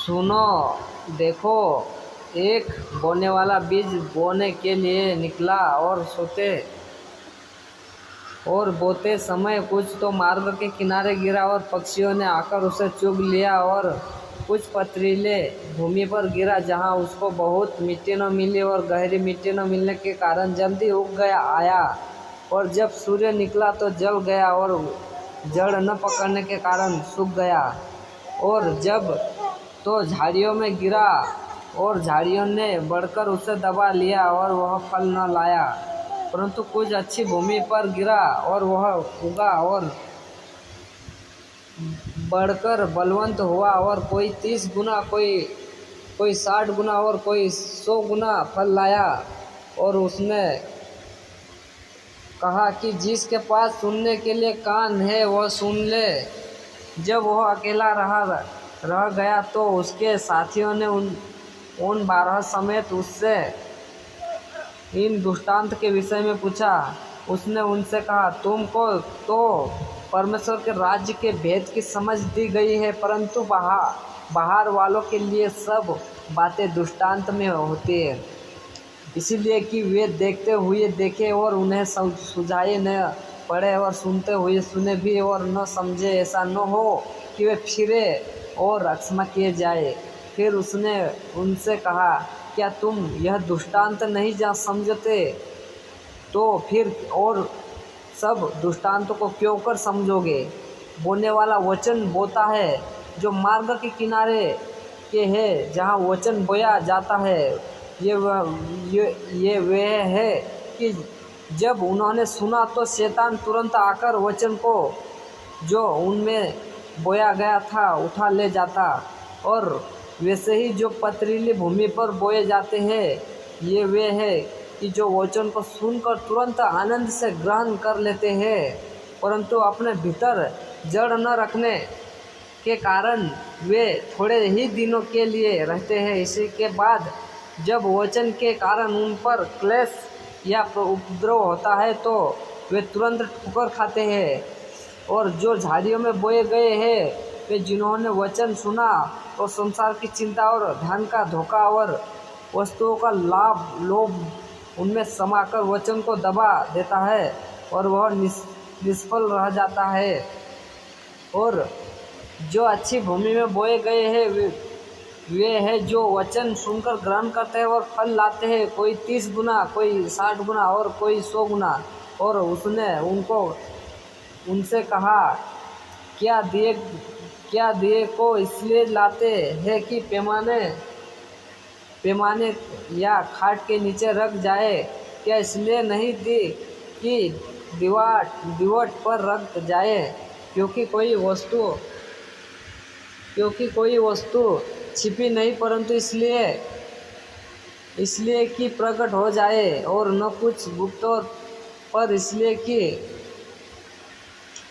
सुनो, देखो, एक बोने वाला बीज बोने के लिए निकला और बोते समय कुछ तो मार्ग के किनारे गिरा और पक्षियों ने आकर उसे चुग लिया, और कुछ पथरीले भूमि पर गिरा जहाँ उसको बहुत मिट्टी न मिली, और गहरी मिट्टी न मिलने के कारण जल्दी उग गया आया, और जब सूर्य निकला तो जल गया, और जड़ न पकड़ने के कारण सूख गया। और जब तो झाड़ियों में गिरा और झाड़ियों ने बढ़कर उसे दबा लिया और वह फल न लाया। परंतु कुछ अच्छी भूमि पर गिरा और वह उगा और बढ़कर बलवंत हुआ, और कोई 30 गुना, कोई 60 गुना और कोई 100 गुना फल लाया। और उसने कहा कि जिसके पास सुनने के लिए कान है वह सुन ले। जब वह अकेला रह गया तो उसके साथियों ने उन 12 समेत उससे इन दृष्टांत के विषय में पूछा। उसने उनसे कहा, तुमको तो परमेश्वर के राज्य के भेद की समझ दी गई है, परंतु बाहर वालों के लिए सब बातें दृष्टांत में होती है, इसीलिए कि वे देखते हुए देखे और उन्हें सुझाए न पड़े, और सुनते हुए सुने भी और न समझे, ऐसा न हो कि वे फिरे और अक्षमा किए जाए। फिर उसने उनसे कहा, क्या तुम यह दृष्टांत नहीं समझते? तो फिर और सब दृष्टांतों को क्यों कर समझोगे? बोने वाला वचन बोता है जो मार्ग के किनारे के है, जहाँ वचन बोया जाता है। ये वह है कि जब उन्होंने सुना तो शैतान तुरंत आकर वचन को जो उनमें बोया गया था उठा ले जाता। और वैसे ही जो पथरीली भूमि पर बोए जाते हैं, ये वे है कि जो वचन को सुनकर तुरंत आनंद से ग्रहण कर लेते हैं, परंतु अपने भीतर जड़ न रखने के कारण वे थोड़े ही दिनों के लिए रहते हैं। इसी के बाद जब वचन के कारण उन पर क्लेश या उपद्रव होता है तो वे तुरंत ठोकर खाते हैं। और जो झाड़ियों में बोए गए हैं, वे जिन्होंने वचन सुना और संसार की चिंता और धन का धोखा और वस्तुओं का लोभ उनमें समाकर वचन को दबा देता है, और वह निष्फल रह जाता है। और जो अच्छी भूमि में बोए गए हैं, वे हैं जो वचन सुनकर ग्रहण करते हैं और फल लाते हैं, कोई 30 गुना, कोई 60 गुना और कोई 100 गुना। और उसने उनसे कहा, क्या दिए को इसलिए लाते हैं कि पैमाने या खाट के नीचे रख जाए? क्या इसलिए नहीं दी कि दीवार पर रख जाए? क्योंकि कोई वस्तु छिपी नहीं, परंतु इसलिए कि प्रकट हो जाए, और न कुछ गुप्त पर इसलिए कि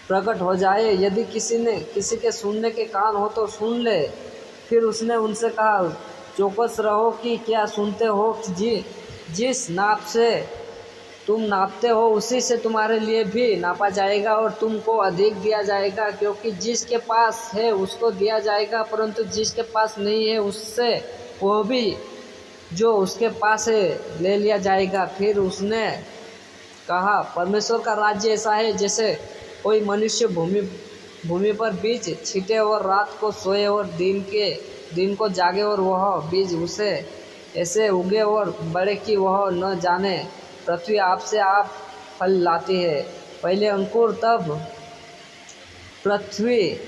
प्रकट हो जाए। यदि किसी के सुनने के कान हो तो सुन ले। फिर उसने उनसे कहा, चौकस रहो कि क्या सुनते हो, जिस नाप से तुम नापते हो उसी से तुम्हारे लिए भी नापा जाएगा, और तुमको अधिक दिया जाएगा। क्योंकि जिसके पास है उसको दिया जाएगा, परंतु जिसके पास नहीं है उससे वो भी जो उसके पास है ले लिया जाएगा। फिर उसने कहा, परमेश्वर का राज्य ऐसा है जैसे कोई मनुष्य भूमि पर बीज छीटे और रात को सोए और दिन को जागे, और वह बीज उसे ऐसे उगे और बड़े कि वह न जाने। पृथ्वी आपसे आप फल लाती है, पहले अंकुर तब पृथ्वी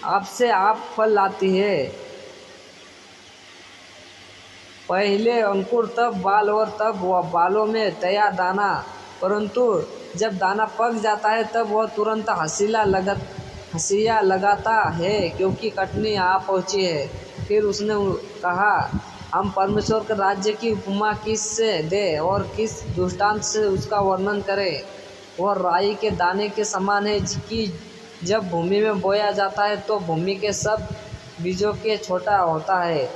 आपसे आप फल लाती है, पहले अंकुर तब बाल, और तब वह बालों में तैयार दाना। परंतु जब दाना पक जाता है तब वह तुरंत हंसिया लगाता है, क्योंकि कटनी आ पहुँची है। फिर उसने कहा, हम परमेश्वर के राज्य की उपमा किस से दे और किस दृष्टांत से उसका वर्णन करें? वह राई के दाने के समान है कि जब भूमि में बोया जाता है तो भूमि के सब बीजों के छोटा होता है,